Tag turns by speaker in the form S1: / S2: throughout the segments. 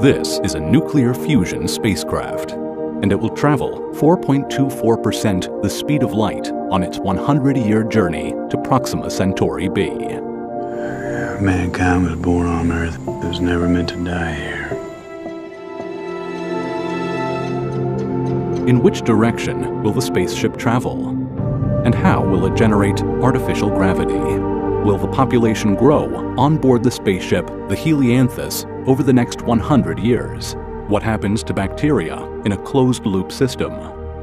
S1: This is a nuclear fusion spacecraft, and it will travel 4.24% the speed of light on its 100-year journey to Proxima Centauri B.
S2: Mankind was born on Earth. It was never meant to die here.
S1: In which direction will the spaceship travel? And how will it generate artificial gravity? Will the population grow on board the spaceship, the Helianthus, over the next 100 years? What happens to bacteria in a closed-loop system?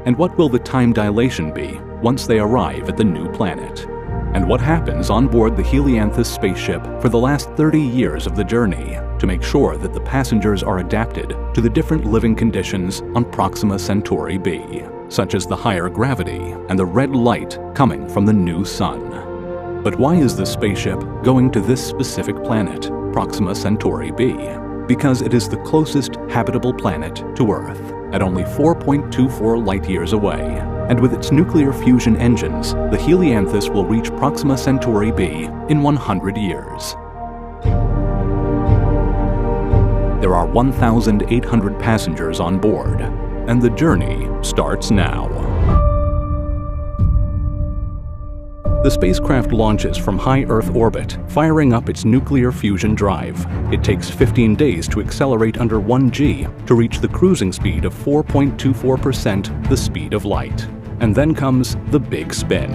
S1: And what will the time dilation be once they arrive at the new planet? And what happens on board the Helianthus spaceship for the last 30 years of the journey to make sure that the passengers are adapted to the different living conditions on Proxima Centauri B, such as the higher gravity and the red light coming from the new sun? But why is the spaceship going to this specific planet, Proxima Centauri B? Because it is the closest habitable planet to Earth, at only 4.24 light-years away. And with its nuclear fusion engines, the Helianthus will reach Proxima Centauri B in 100 years. There are 1,800 passengers on board, and the journey starts now. The spacecraft launches from high Earth orbit, firing up its nuclear fusion drive. It takes 15 days to accelerate under 1G to reach the cruising speed of 4.24% the speed of light. And then comes the big spin.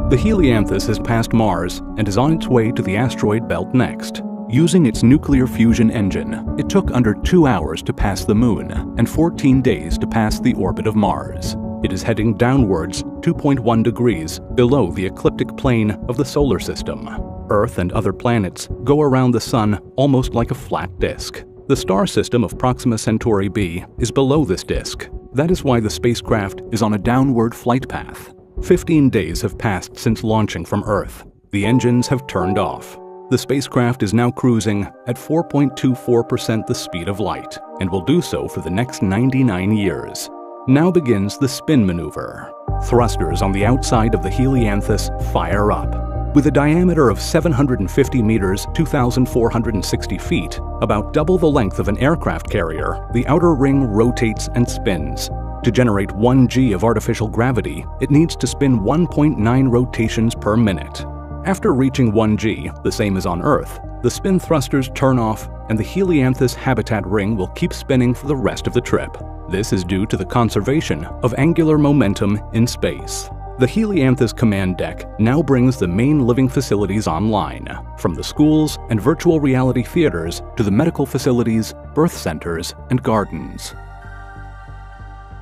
S1: The Helianthus has passed Mars and is on its way to the asteroid belt next. Using its nuclear fusion engine, it took under 2 hours to pass the Moon and 14 days to pass the orbit of Mars. It is heading downwards 2.1 degrees below the ecliptic plane of the solar system. Earth and other planets go around the Sun almost like a flat disk. The star system of Proxima Centauri B is below this disk. That is why the spacecraft is on a downward flight path. 15 days have passed since launching from Earth. The engines have turned off. The spacecraft is now cruising at 4.24% the speed of light, and will do so for the next 99 years. Now begins the spin maneuver. Thrusters on the outside of the Helianthus fire up. With a diameter of 750 meters, 2,460 feet, about double the length of an aircraft carrier, the outer ring rotates and spins. To generate 1G of artificial gravity, it needs to spin 1.9 rotations per minute. After reaching 1G, the same as on Earth, the spin thrusters turn off and the Helianthus habitat ring will keep spinning for the rest of the trip. This is due to the conservation of angular momentum in space. The Helianthus command deck now brings the main living facilities online, from the schools and virtual reality theaters to the medical facilities, birth centers, and gardens.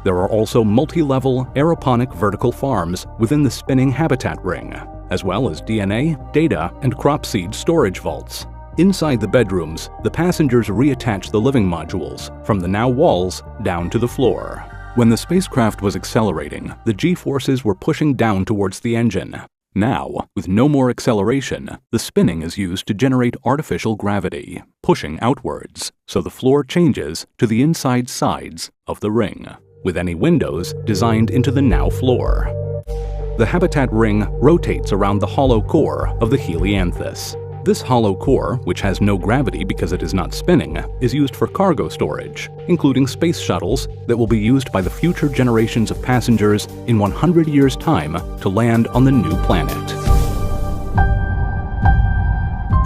S1: There are also multi-level aeroponic vertical farms within the spinning habitat ring, as well as DNA, data, and crop seed storage vaults. Inside the bedrooms, the passengers reattach the living modules from the now walls down to the floor. When the spacecraft was accelerating, the G-forces were pushing down towards the engine. Now, with no more acceleration, the spinning is used to generate artificial gravity, pushing outwards, so the floor changes to the inside sides of the ring, with any windows designed into the now floor. The habitat ring rotates around the hollow core of the Helianthus. This hollow core, which has no gravity because it is not spinning, is used for cargo storage, including space shuttles that will be used by the future generations of passengers in 100 years' time to land on the new planet.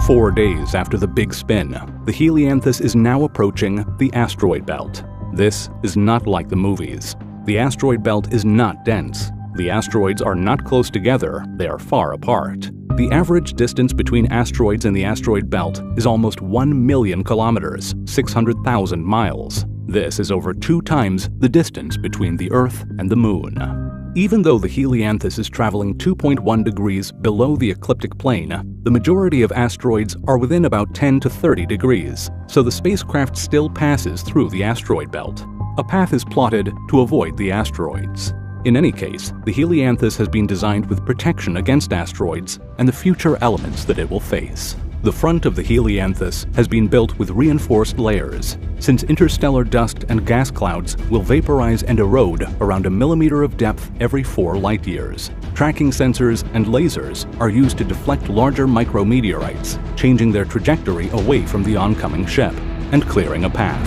S1: 4 days after the big spin, the Helianthus is now approaching the asteroid belt. This is not like the movies. The asteroid belt is not dense. The asteroids are not close together, they are far apart. The average distance between asteroids in the asteroid belt is almost 1 million kilometers, 600,000 miles. This is over 2 times the distance between the Earth and the Moon. Even though the Helianthus is traveling 2.1 degrees below the ecliptic plane, the majority of asteroids are within about 10 to 30 degrees, so the spacecraft still passes through the asteroid belt. A path is plotted to avoid the asteroids. In any case, the Helianthus has been designed with protection against asteroids and the future elements that it will face. The front of the helianthus has been built with reinforced layers, since interstellar dust and gas clouds will vaporize and erode around a millimeter of depth every 4 light-years. Tracking sensors and lasers are used to deflect larger micrometeorites, changing their trajectory away from the oncoming ship and clearing a path.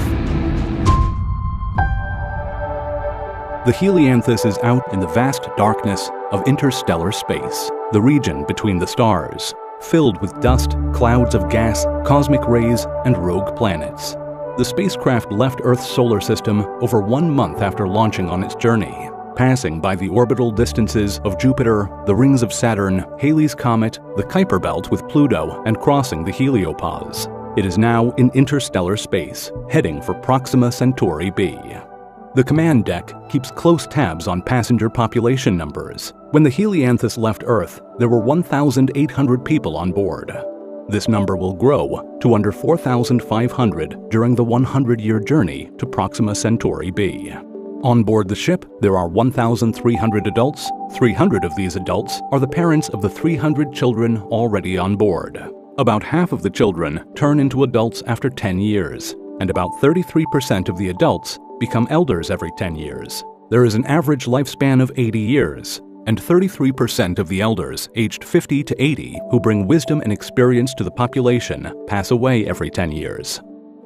S1: The helianthus is out in the vast darkness of interstellar space, the region between the stars, filled with dust, clouds of gas, cosmic rays, and rogue planets. The spacecraft left Earth's solar system over 1 month after launching on its journey, passing by the orbital distances of Jupiter, the rings of Saturn, Halley's Comet, the Kuiper Belt with Pluto, and crossing the heliopause. It is now in interstellar space, heading for Proxima Centauri B. The command deck keeps close tabs on passenger population numbers. When the helianthus left Earth, there were 1,800 people on board. This number will grow to under 4,500 during the 100-year journey to Proxima Centauri B. On board the ship, there are 1,300 adults. 300 of these adults are the parents of the 300 children already on board. About half of the children turn into adults after 10 years, and about 33% of the adults become elders every 10 years. There is an average lifespan of 80 years, and 33% of the elders aged 50 to 80 who bring wisdom and experience to the population pass away every 10 years.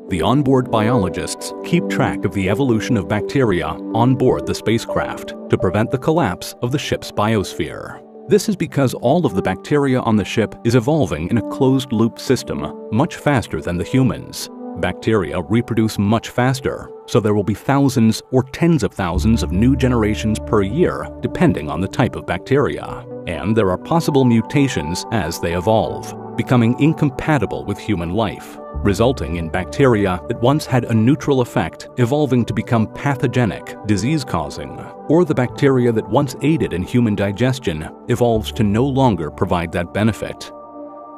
S1: The onboard biologists keep track of the evolution of bacteria on board the spacecraft to prevent the collapse of the ship's biosphere. This is because all of the bacteria on the ship is evolving in a closed-loop system much faster than the humans. Bacteria reproduce much faster, so there will be thousands or tens of thousands of new generations per year, depending on the type of bacteria. And there are possible mutations as they evolve, becoming incompatible with human life, resulting in bacteria that once had a neutral effect evolving to become pathogenic, disease-causing, or the bacteria that once aided in human digestion evolves to no longer provide that benefit.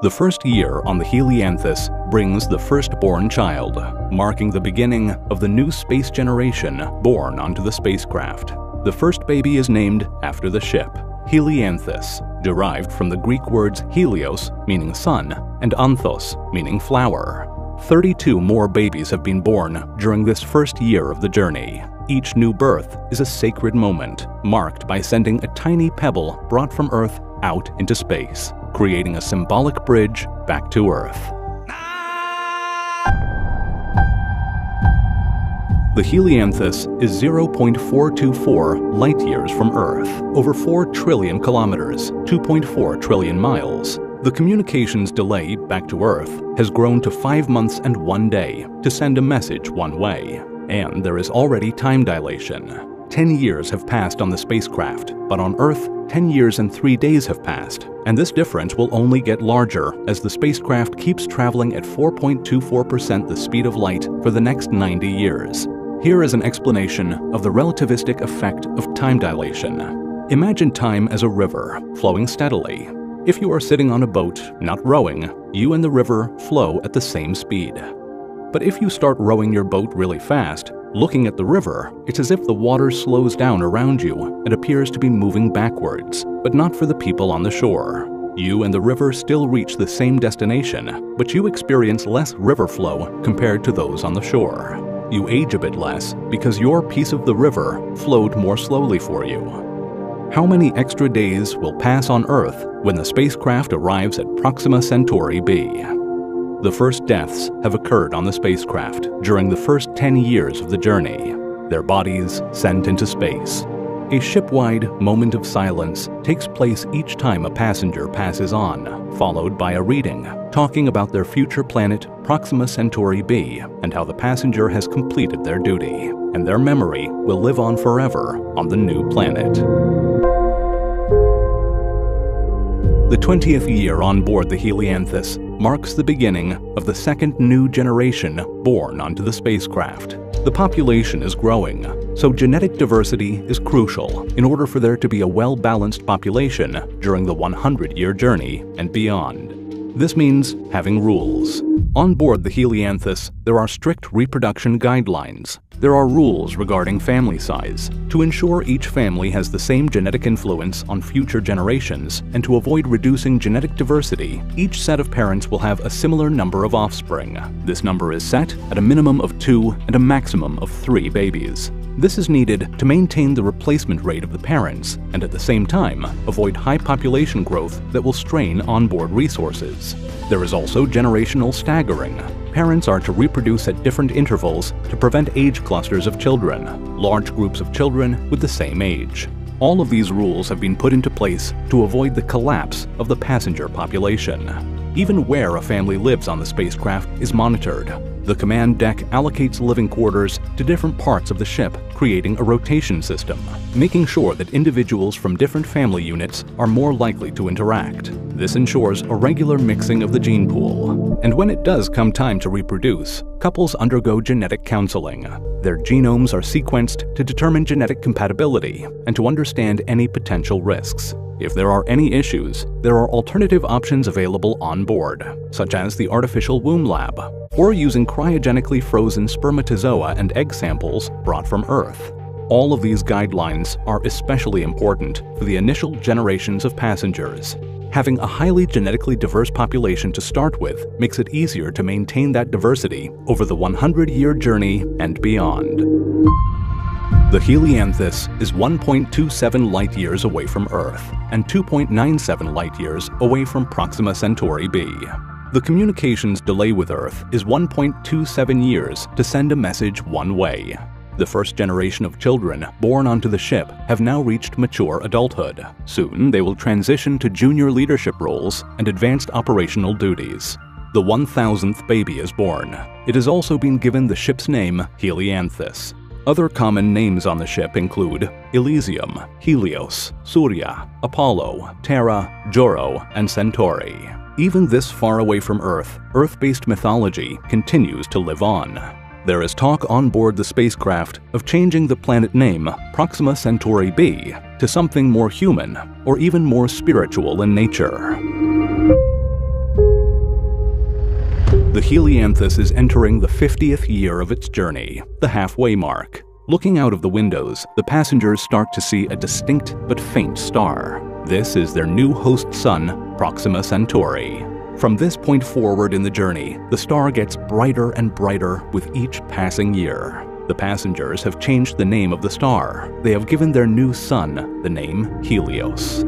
S1: The first year on the helianthus brings the firstborn child, marking the beginning of the new space generation born onto the spacecraft. The first baby is named after the ship, Helianthus, derived from the Greek words helios, meaning sun, and anthos, meaning flower. 32 more babies have been born during this first year of the journey. Each new birth is a sacred moment, marked by sending a tiny pebble brought from Earth out into space, creating a symbolic bridge back to Earth. The helianthus is 0.424 light-years from Earth, over 4 trillion kilometers, 2.4 trillion miles. The communications delay back to Earth has grown to 5 months and 1 day to send a message one way. And there is already time dilation. 10 years have passed on the spacecraft, but on Earth, 10 years and 3 days have passed, and this difference will only get larger as the spacecraft keeps traveling at 4.24% the speed of light for the next 90 years. Here is an explanation of the relativistic effect of time dilation. Imagine time as a river, flowing steadily. If you are sitting on a boat, not rowing, you and the river flow at the same speed. But if you start rowing your boat really fast, looking at the river, it's as if the water slows down around you and appears to be moving backwards, but not for the people on the shore. You and the river still reach the same destination, but you experience less river flow compared to those on the shore. You age a bit less because your piece of the river flowed more slowly for you. How many extra days will pass on Earth when the spacecraft arrives at Proxima Centauri B? The first deaths have occurred on the spacecraft during the first 10 years of the journey, their bodies sent into space. A ship-wide moment of silence takes place each time a passenger passes on, followed by a reading talking about their future planet Proxima Centauri B and how the passenger has completed their duty, and their memory will live on forever on the new planet. The 20th year on board the helianthus marks the beginning of the second new generation born onto the spacecraft. The population is growing, so genetic diversity is crucial in order for there to be a well-balanced population during the 100-year journey and beyond. This means having rules. On board the helianthus, there are strict reproduction guidelines There are rules regarding family size. To ensure each family has the same genetic influence on future generations, and to avoid reducing genetic diversity, each set of parents will have a similar number of offspring. This number is set at a minimum of 2 and a maximum of 3 babies. This is needed to maintain the replacement rate of the parents and at the same time avoid high population growth that will strain onboard resources. There is also generational staggering. Parents are to reproduce at different intervals to prevent age clusters of children, large groups of children with the same age. All of these rules have been put into place to avoid the collapse of the passenger population. Even where a family lives on the spacecraft is monitored. The command deck allocates living quarters to different parts of the ship, creating a rotation system, making sure that individuals from different family units are more likely to interact. This ensures a regular mixing of the gene pool. And when it does come time to reproduce, couples undergo genetic counseling. Their genomes are sequenced to determine genetic compatibility and to understand any potential risks. If there are any issues, there are alternative options available on board, such as the Artificial Womb Lab, or using cryogenically frozen spermatozoa and egg samples brought from Earth. All of these guidelines are especially important for the initial generations of passengers. Having a highly genetically diverse population to start with makes it easier to maintain that diversity over the 100-year journey and beyond. The Helianthus is 1.27 light-years away from Earth and 2.97 light-years away from Proxima Centauri B. The communications delay with Earth is 1.27 years to send a message one way. The first generation of children born onto the ship have now reached mature adulthood. Soon, they will transition to junior leadership roles and advanced operational duties. The 1,000th baby is born. It has also been given the ship's name, Helianthus. Other common names on the ship include Elysium, Helios, Surya, Apollo, Terra, Joro, and Centauri. Even this far away from Earth, Earth-based mythology continues to live on. There is talk on board the spacecraft of changing the planet name Proxima Centauri B to something more human or even more spiritual in nature. The Helianthus is entering the 50th year of its journey, the halfway mark. Looking out of the windows, the passengers start to see a distinct but faint star. This is their new host sun, Proxima Centauri. From this point forward in the journey, the star gets brighter and brighter with each passing year. The passengers have changed the name of the star. They have given their new sun the name Helios.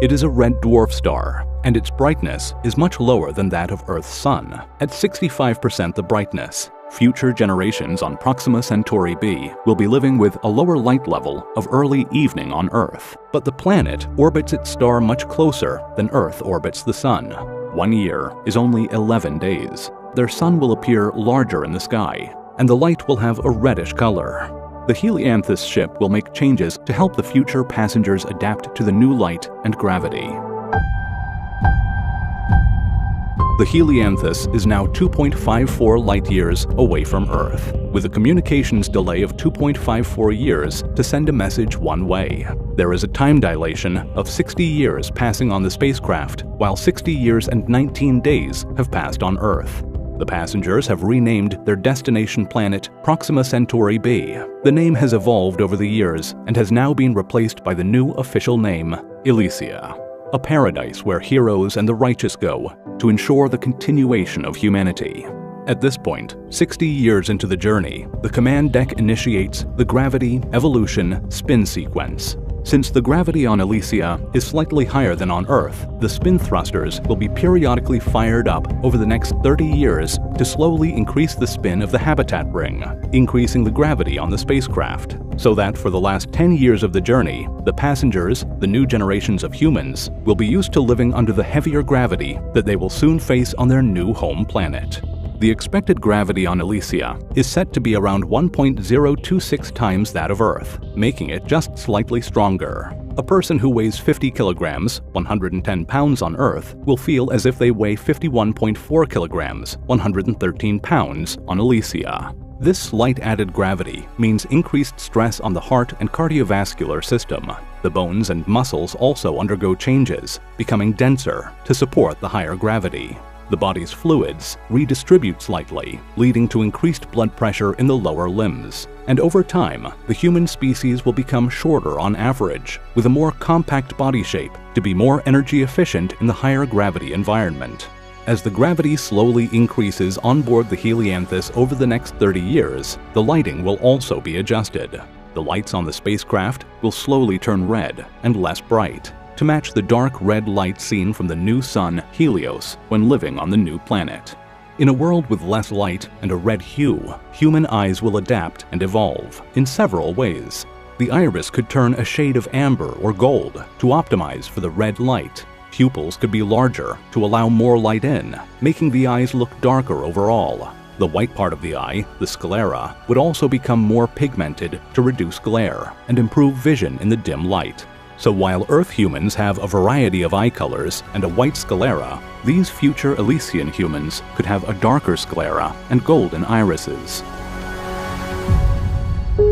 S1: It is a red dwarf star, and its brightness is much lower than that of Earth's sun, at 65% the brightness. Future generations on Proxima Centauri B will be living with a lower light level of early evening on Earth, but the planet orbits its star much closer than Earth orbits the sun. 1 year is only 11 days. Their sun will appear larger in the sky, and the light will have a reddish color. The Helianthus ship will make changes to help the future passengers adapt to the new light and gravity. The Helianthus is now 2.54 light-years away from Earth, with a communications delay of 2.54 years to send a message one way. There is a time dilation of 60 years passing on the spacecraft, while 60 years and 19 days have passed on Earth. The passengers have renamed their destination planet Proxima Centauri B. The name has evolved over the years and has now been replaced by the new official name, Elysia, a paradise where heroes and the righteous go to ensure the continuation of humanity. At this point, 60 years into the journey, the command deck initiates the gravity evolution spin sequence. Since the gravity on Elysia is slightly higher than on Earth, the spin thrusters will be periodically fired up over the next 30 years to slowly increase the spin of the habitat ring, increasing the gravity on the spacecraft, so that for the last 10 years of the journey, the passengers, the new generations of humans, will be used to living under the heavier gravity that they will soon face on their new home planet. The expected gravity on Elysia is set to be around 1.026 times that of Earth, making it just slightly stronger. A person who weighs 50 kilograms, 110 pounds on Earth, will feel as if they weigh 51.4 kilograms, 113 pounds on Elysia. This slight added gravity means increased stress on the heart and cardiovascular system. The bones and muscles also undergo changes, becoming denser to support the higher gravity. The body's fluids redistribute slightly, leading to increased blood pressure in the lower limbs. And over time, the human species will become shorter on average, with a more compact body shape to be more energy efficient in the higher gravity environment. As the gravity slowly increases on board the Helianthus over the next 30 years, the lighting will also be adjusted. The lights on the spacecraft will slowly turn red and less bright, to match the dark red light seen from the new sun, Helios, when living on the new planet. In a world with less light and a red hue, human eyes will adapt and evolve in several ways. The iris could turn a shade of amber or gold to optimize for the red light. Pupils could be larger to allow more light in, making the eyes look darker overall. The white part of the eye, the sclera, would also become more pigmented to reduce glare and improve vision in the dim light. So while Earth humans have a variety of eye colors and a white sclera, these future Elysian humans could have a darker sclera and golden irises.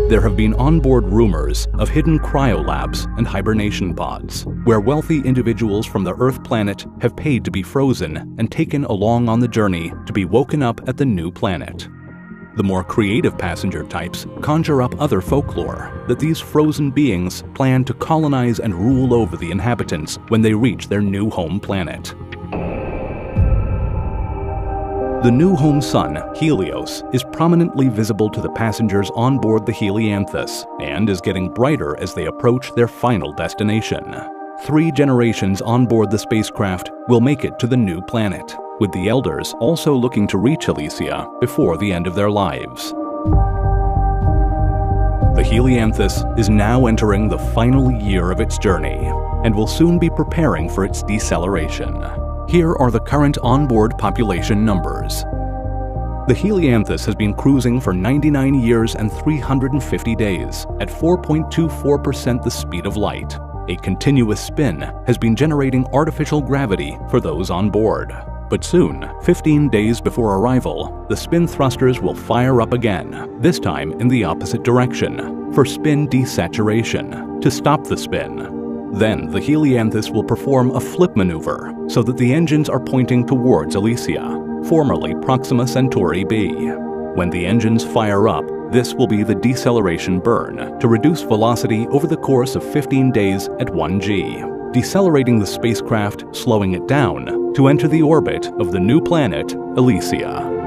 S1: There have been onboard rumors of hidden cryolabs and hibernation pods, where wealthy individuals from the Earth planet have paid to be frozen and taken along on the journey to be woken up at the new planet. The more creative passenger types conjure up other folklore that these frozen beings plan to colonize and rule over the inhabitants when they reach their new home planet. The new home sun, Helios, is prominently visible to the passengers on board the Helianthus and is getting brighter as they approach their final destination. 3 generations on board the spacecraft will make it to the new planet, with the elders also looking to reach Elysia before the end of their lives. The Helianthus is now entering the final year of its journey and will soon be preparing for its deceleration. Here are the current onboard population numbers. The Helianthus has been cruising for 99 years and 350 days at 4.24% the speed of light. A continuous spin has been generating artificial gravity for those on board. But soon, 15 days before arrival, the spin thrusters will fire up again, this time in the opposite direction, for spin desaturation, to stop the spin. Then the Helianthus will perform a flip maneuver so that the engines are pointing towards Elysia, formerly Proxima Centauri B. When the engines fire up, this will be the deceleration burn to reduce velocity over the course of 15 days at 1g, decelerating the spacecraft, slowing it down to enter the orbit of the new planet, Elysia.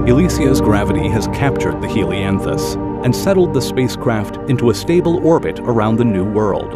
S1: Elysia's gravity has captured the Helianthus and settled the spacecraft into a stable orbit around the new world.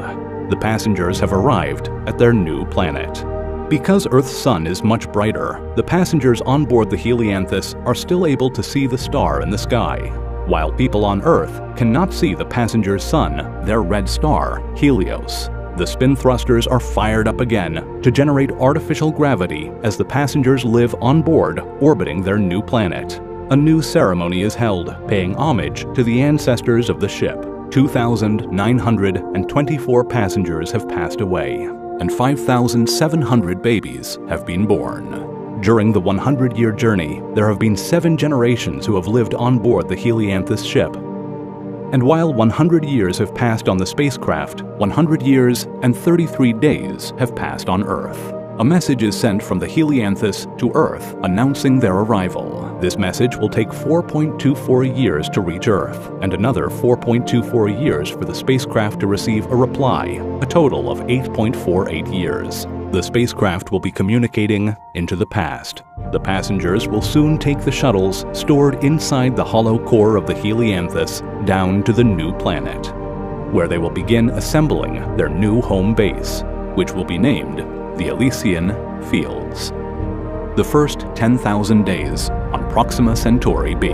S1: The passengers have arrived at their new planet. Because Earth's sun is much brighter, the passengers on board the Helianthus are still able to see the star in the sky, while people on Earth cannot see the passenger's sun, their red star, Helios. The spin thrusters are fired up again to generate artificial gravity as the passengers live on board, orbiting their new planet. A new ceremony is held, paying homage to the ancestors of the ship. 2,924 passengers have passed away, and 5,700 babies have been born. During the 100-year journey, there have been 7 generations who have lived on board the Helianthus ship. And while 100 years have passed on the spacecraft, 100 years and 33 days have passed on Earth. A message is sent from the Helianthus to Earth announcing their arrival. This message will take 4.24 years to reach Earth, and another 4.24 years for the spacecraft to receive a reply, a total of 8.48 years. The spacecraft will be communicating into the past. The passengers will soon take the shuttles stored inside the hollow core of the Helianthus down to the new planet, where they will begin assembling their new home base, which will be named the Elysian Fields. The first 10,000 days on Proxima Centauri B.